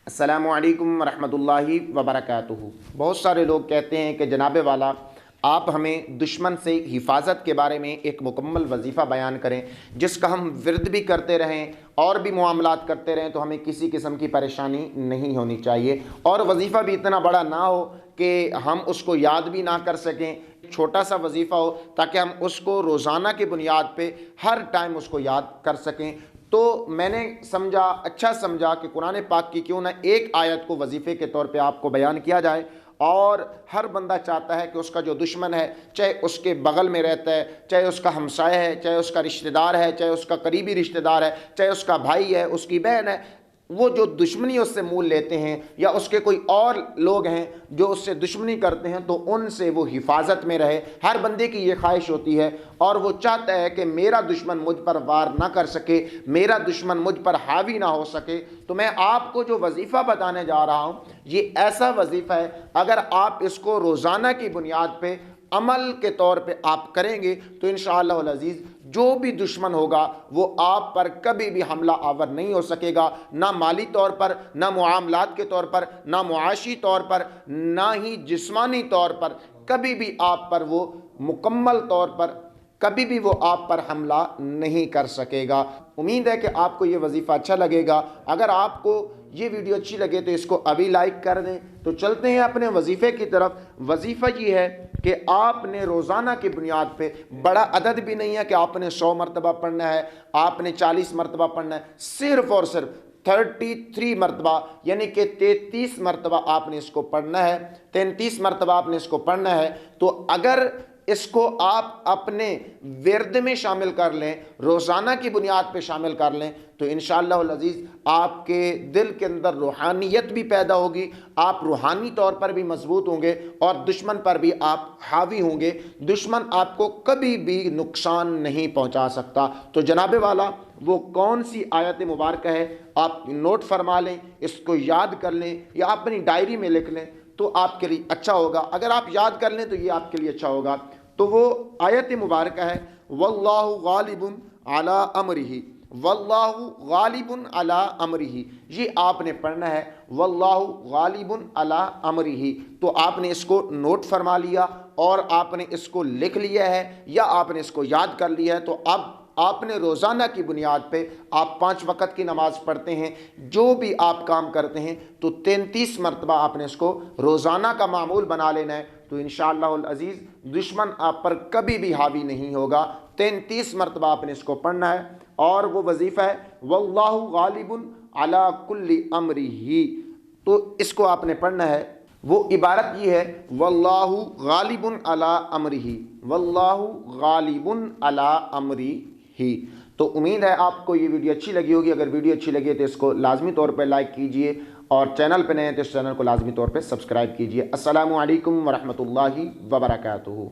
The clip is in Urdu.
السلام علیکم ورحمۃ اللہ وبرکاتہ۔ بہت سارے لوگ کہتے ہیں کہ جناب والا آپ ہمیں دشمن سے حفاظت کے بارے میں ایک مکمل وظیفہ بیان کریں جس کا ہم ورد بھی کرتے رہیں اور بھی معاملات کرتے رہیں تو ہمیں کسی قسم کی پریشانی نہیں ہونی چاہیے، اور وظیفہ بھی اتنا بڑا نہ ہو کہ ہم اس کو یاد بھی نہ کر سکیں، چھوٹا سا وظیفہ ہو تاکہ ہم اس کو روزانہ کی بنیاد پہ ہر ٹائم اس کو یاد کر سکیں۔ تو میں نے اچھا سمجھا کہ قرآن پاک کی کیوں نہ ایک آیت کو وظیفے کے طور پہ آپ کو بیان کیا جائے، اور ہر بندہ چاہتا ہے کہ اس کا جو دشمن ہے، چاہے اس کے بغل میں رہتا ہے، چاہے اس کا ہمسایہ ہے، چاہے اس کا رشتہ دار ہے، چاہے اس کا قریبی رشتہ دار ہے، چاہے اس کا بھائی ہے، اس کی بہن ہے، وہ جو دشمنی اس سے مول لیتے ہیں یا اس کے کوئی اور لوگ ہیں جو اس سے دشمنی کرتے ہیں، تو ان سے وہ حفاظت میں رہے۔ ہر بندے کی یہ خواہش ہوتی ہے اور وہ چاہتا ہے کہ میرا دشمن مجھ پر وار نہ کر سکے، میرا دشمن مجھ پر حاوی نہ ہو سکے۔ تو میں آپ کو جو وظیفہ بتانے جا رہا ہوں یہ ایسا وظیفہ ہے، اگر آپ اس کو روزانہ کی بنیاد پہ عمل کے طور پہ آپ کریں گے تو انشاءاللہ العزیز جو بھی دشمن ہوگا وہ آپ پر کبھی بھی حملہ آور نہیں ہو سکے گا، نہ مالی طور پر، نہ معاملات کے طور پر، نہ معاشی طور پر، نہ ہی جسمانی طور پر، کبھی بھی آپ پر وہ مکمل طور پر کبھی بھی وہ آپ پر حملہ نہیں کر سکے گا۔ امید ہے کہ آپ کو یہ وظیفہ اچھا لگے گا۔ اگر آپ کو یہ ویڈیو اچھی لگے تو اس کو ابھی لائک کر دیں۔ تو چلتے ہیں اپنے وظیفے کی طرف۔ وظیفہ یہ ہے کہ آپ نے روزانہ کی بنیاد پہ، بڑا عدد بھی نہیں ہے کہ آپ نے 100 مرتبہ پڑھنا ہے، آپ نے 40 مرتبہ پڑھنا ہے، صرف اور صرف 33 مرتبہ یعنی کہ 33 مرتبہ آپ نے اس کو پڑھنا ہے، 33 مرتبہ آپ نے اس کو پڑھنا ہے۔ تو اگر اس کو آپ اپنے ورد میں شامل کر لیں، روزانہ کی بنیاد پہ شامل کر لیں، تو انشاءاللہ العزیز آپ کے دل کے اندر روحانیت بھی پیدا ہوگی، آپ روحانی طور پر بھی مضبوط ہوں گے اور دشمن پر بھی آپ حاوی ہوں گے۔ دشمن آپ کو کبھی بھی نقصان نہیں پہنچا سکتا۔ تو جناب والا وہ کون سی آیت مبارکہ ہے آپ نوٹ فرما لیں، اس کو یاد کر لیں یا اپنی ڈائری میں لکھ لیں تو آپ کے لیے اچھا ہوگا۔ اگر آپ یاد کر لیں تو یہ آپ کے لیے اچھا ہوگا۔ تو وہ آیت مبارکہ ہے واللہ غالب علی امرہ، واللہ غالب علی امرہ، یہ آپ نے پڑھنا ہے واللہ غالب علی امرہ۔ تو آپ نے اس کو نوٹ فرما لیا اور آپ نے اس کو لکھ لیا ہے یا آپ نے اس کو یاد کر لیا ہے۔ تو اب آپ نے روزانہ کی بنیاد پہ، آپ 5 وقت کی نماز پڑھتے ہیں، جو بھی آپ کام کرتے ہیں تو 33 مرتبہ آپ نے اس کو روزانہ کا معمول بنا لینا ہے۔ تو انشاءاللہ العزیز دشمن آپ پر کبھی بھی حاوی نہیں ہوگا۔ 33 مرتبہ آپ نے اس کو پڑھنا ہے، اور وہ وظیفہ ہے واللہ غالب علی کل امرہ۔ تو اس کو آپ نے پڑھنا ہے، وہ عبارت یہ ہے واللہ غالب علی امرہ، واللہ غالب علی امرہ۔ تو امید ہے آپ کو یہ ویڈیو اچھی لگی ہوگی۔ اگر ویڈیو اچھی لگی تو اس کو لازمی طور پہ لائک کیجئے، اور چینل پہ نئے ہیں تو اس چینل کو لازمی طور پہ سبسکرائب کیجئے۔ السلام علیکم ورحمۃ اللہ وبرکاتہ۔